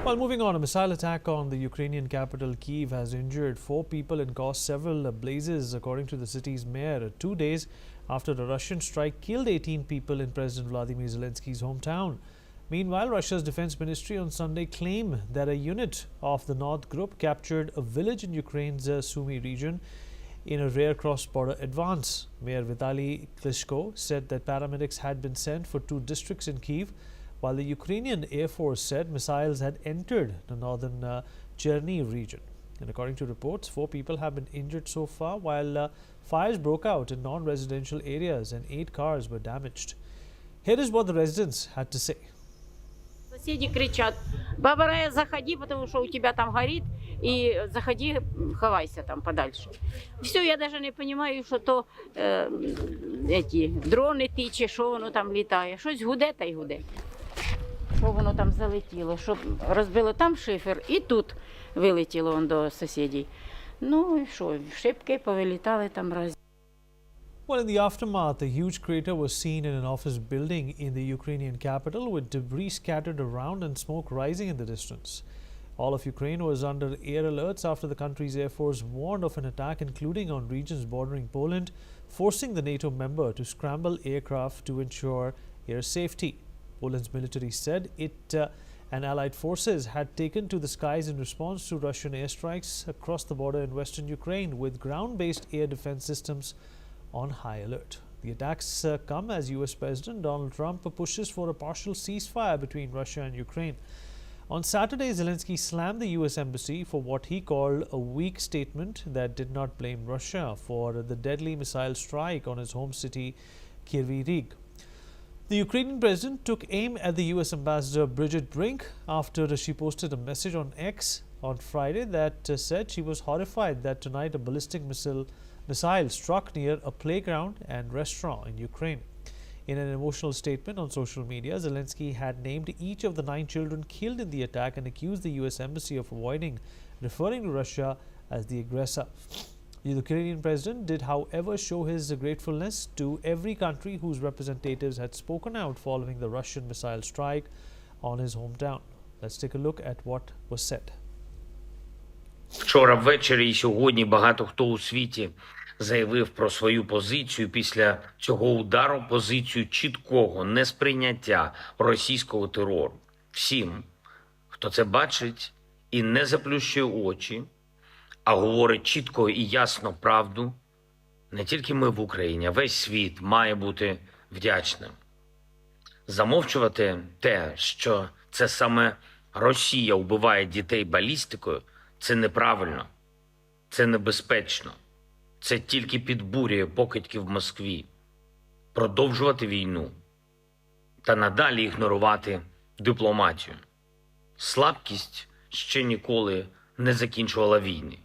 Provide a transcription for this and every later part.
Well, moving on, a missile attack on the Ukrainian capital Kyiv has injured 4 people and caused several blazes, according to the city's mayor, 2 days after a Russian strike killed 18 people in President Vladimir Zelensky's hometown. Meanwhile, Russia's defense ministry on Sunday claimed that a unit of the North Group captured a village in Ukraine's Sumy region in a rare cross-border advance. Mayor Vitali Klitschko said that paramedics had been sent for 2 districts in Kyiv, while the Ukrainian Air Force said missiles had entered the northern Chernihiv region. And according to reports, 4 people have been injured so far, while fires broke out in non-residential areas and 8 cars were damaged. Here is what the residents had to say. Соседи кричат: "Баба, заходи, потому что у тебя там горит, и заходи, ховайся там подальше". Все, я даже не понимаю, що то эти дрони ті, чи що воно там літає. Щось гуде та й гуде. Що воно там залетіло, що розбило там шифер, і тут вилетіло до сусідів. Ну і що, шибки повилітали там раз. Well, in the aftermath, a huge crater was seen in an office building in the Ukrainian capital, with debris scattered around and smoke rising in the distance. All of Ukraine was under air alerts after the country's air force warned of an attack, including on regions bordering Poland, forcing the NATO member to scramble aircraft to ensure air safety. Poland's military said it and allied forces had taken to the skies in response to Russian airstrikes across the border in western Ukraine, with ground-based air defense systems on high alert. The attacks come as US President Donald Trump pushes for a partial ceasefire between Russia and Ukraine. On Saturday, Zelensky slammed the US embassy for what he called a weak statement that did not blame Russia for the deadly missile strike on his home city, Kyiv. The Ukrainian president took aim at the US ambassador Bridget Brink after she posted a message on X on Friday that said she was horrified that tonight a ballistic missile struck near a playground and restaurant in Ukraine. In an emotional statement on social media, Zelensky had named each of the 9 children killed in the attack and accused the US embassy of avoiding referring to Russia as the aggressor. The Ukrainian president did, however, show his gratefulness to every country whose representatives had spoken out following the Russian missile strike on his hometown. Let's take a look at what was said. Вчора ввечері і сьогодні багато хто у світі заявив про свою позицію після цього удару, позицію чіткого несприйняття російського терору. Всім, хто це бачить і не заплющує очі, а говорить чітко і ясно правду, не тільки ми в Україні, а весь світ має бути вдячним. Замовчувати те, що це саме Росія вбиває дітей балістикою, це неправильно, це небезпечно, це тільки підбурює покидьки в Москві. Продовжувати війну та надалі ігнорувати дипломатію. Слабкість ще ніколи не закінчувала війни.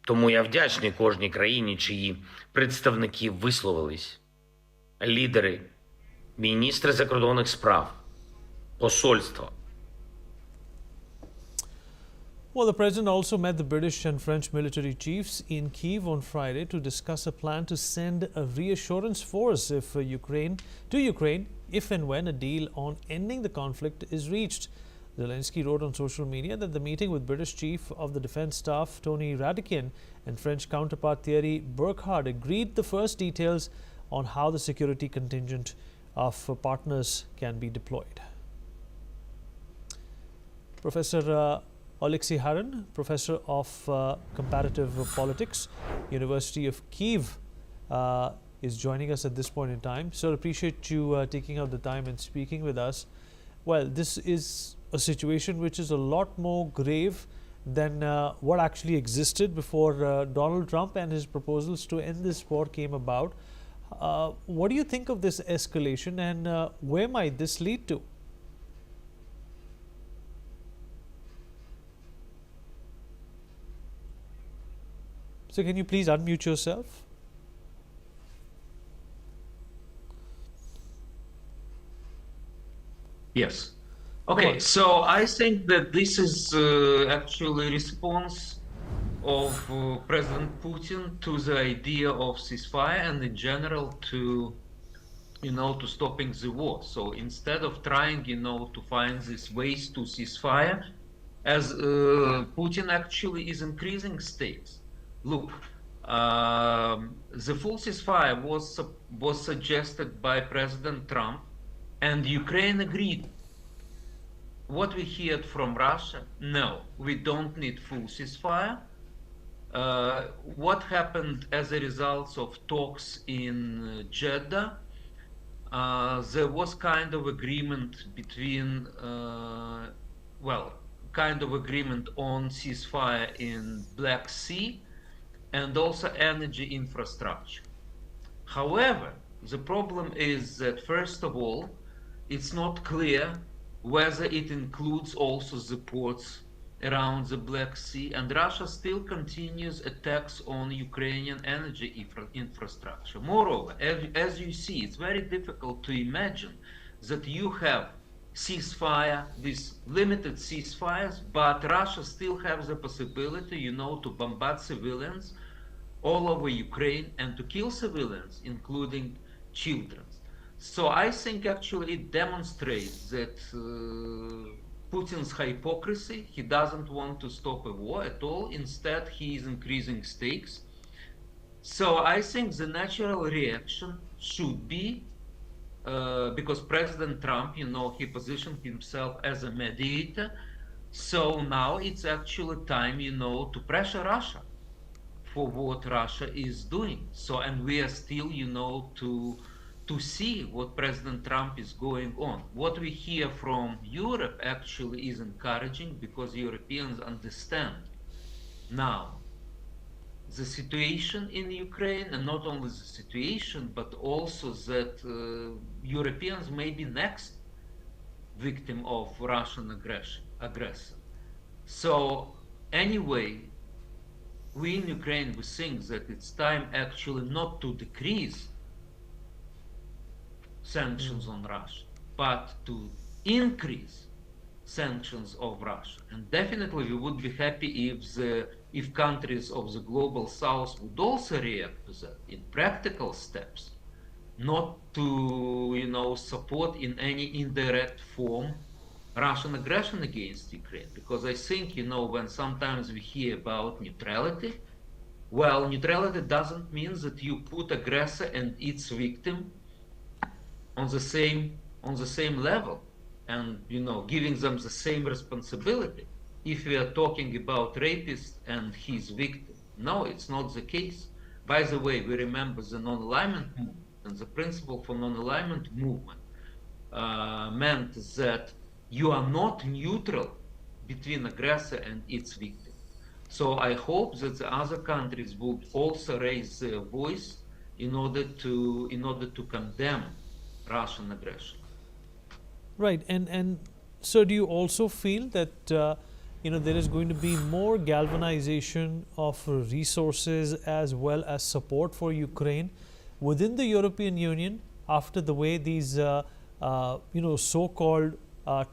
Тому я вдячний кожній країні, чиї представники висловились. Лідери, міністри закордонних справ, посольства. Well, the president also met the British and French military chiefs in Kyiv on Friday to discuss a plan to send a reassurance force to Ukraine if and when a deal on ending the conflict is reached. Zelensky wrote on social media that the meeting with British Chief of the Defence Staff Tony Radakian and French counterpart Thierry Burkhardt agreed the first details on how the security contingent of partners can be deployed. Professor Alexei Haran, Professor of Comparative Politics, University of Kyiv, is joining us at this point in time. Sir, appreciate you taking out the time and speaking with us. Well, this is a situation which is a lot more grave than what actually existed before Donald Trump and his proposals to end this war came about. What do you think of this escalation, and where might this lead to? So can you please unmute yourself? Yes. Okay, so I think that this is actually a response of President Putin to the idea of ceasefire and in general to to stopping the war. So instead of trying, to find these ways to ceasefire, as Putin actually is increasing stakes. Look, the full ceasefire was suggested by President Trump, and Ukraine agreed. What we heard from Russia, no, we don't need full ceasefire. What happened as a result of talks in Jeddah? There was kind of agreement between, kind of agreement on ceasefire in Black Sea and also energy infrastructure. However, the problem is that first of all, it's not clear whether it includes also the ports around the Black Sea, and Russia still continues attacks on Ukrainian energy infrastructure. Moreover, as you see, it's very difficult to imagine that you have ceasefire, these limited ceasefires, but Russia still has the possibility, to bombard civilians all over Ukraine and to kill civilians, including children. So I think actually it demonstrates that Putin's hypocrisy. He doesn't want to stop a war at all. Instead, he is increasing stakes. So I think the natural reaction should be, because President Trump, he positioned himself as a mediator. So now it's actually time, to pressure Russia for what Russia is doing. So, and we are still, to see what President Trump is going on. What we hear from Europe actually is encouraging, because Europeans understand now the situation in Ukraine, and not only the situation, but also that Europeans may be next victim of Russian aggressor. So anyway, we in Ukraine, we think that it's time actually not to decrease sanctions on Russia, but to increase sanctions of Russia. And definitely we would be happy if countries of the global south would also react to that in practical steps, not to support in any indirect form Russian aggression against Ukraine. Because I think when sometimes we hear about neutrality, well, neutrality doesn't mean that you put aggressor and its victim on the same level, and giving them the same responsibility. If we are talking about rapist and his victim, no, it's not the case. By the way, we remember the non-alignment movement, and the principle for non-alignment movement meant that you are not neutral between aggressor and its victim. So I hope that the other countries would also raise their voice in order to condemn Russian aggression. Right, and so do you also feel that there is going to be more galvanization of resources as well as support for Ukraine within the European Union after the way these so-called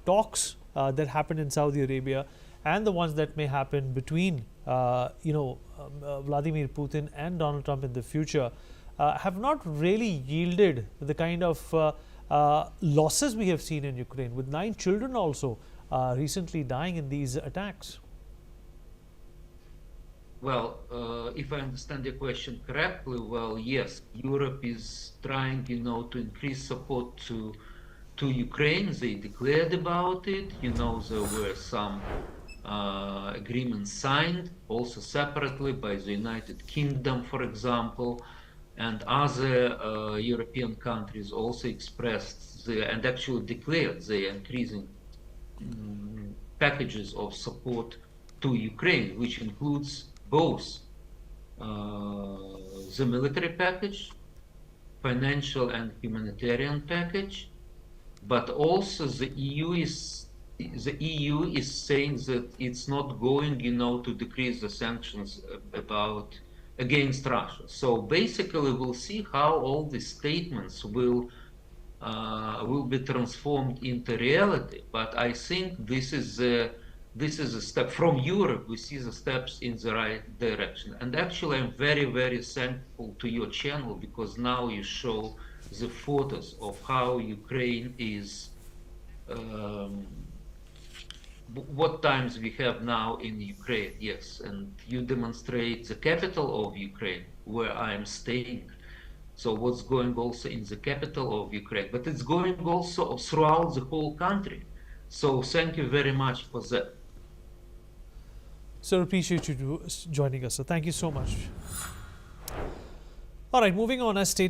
talks that happened in Saudi Arabia and the ones that may happen between Vladimir Putin and Donald Trump in the future have not really yielded the kind of losses we have seen in Ukraine, with 9 children also recently dying in these attacks? Well, if I understand your question correctly, well, yes, Europe is trying, to increase support to Ukraine. They declared about it. There were some agreements signed, also separately by the United Kingdom, for example, and other European countries also expressed and actually declared their increasing packages of support to Ukraine, which includes both the military package, financial and humanitarian package, but also the EU is saying that it's not going, to decrease the sanctions against Russia. So basically, we'll see how all these statements will be transformed into reality. But I think this is a step from Europe. We see the steps in the right direction. And actually, I'm very, very thankful to your channel, because now you show the photos of how Ukraine is, what times we have now in Ukraine, yes, and you demonstrate the capital of Ukraine, where I am staying. So what's going also in the capital of Ukraine, but it's going also throughout the whole country. So thank you very much for that. Sir, appreciate you joining us. So thank you so much. All right, moving on, as stated.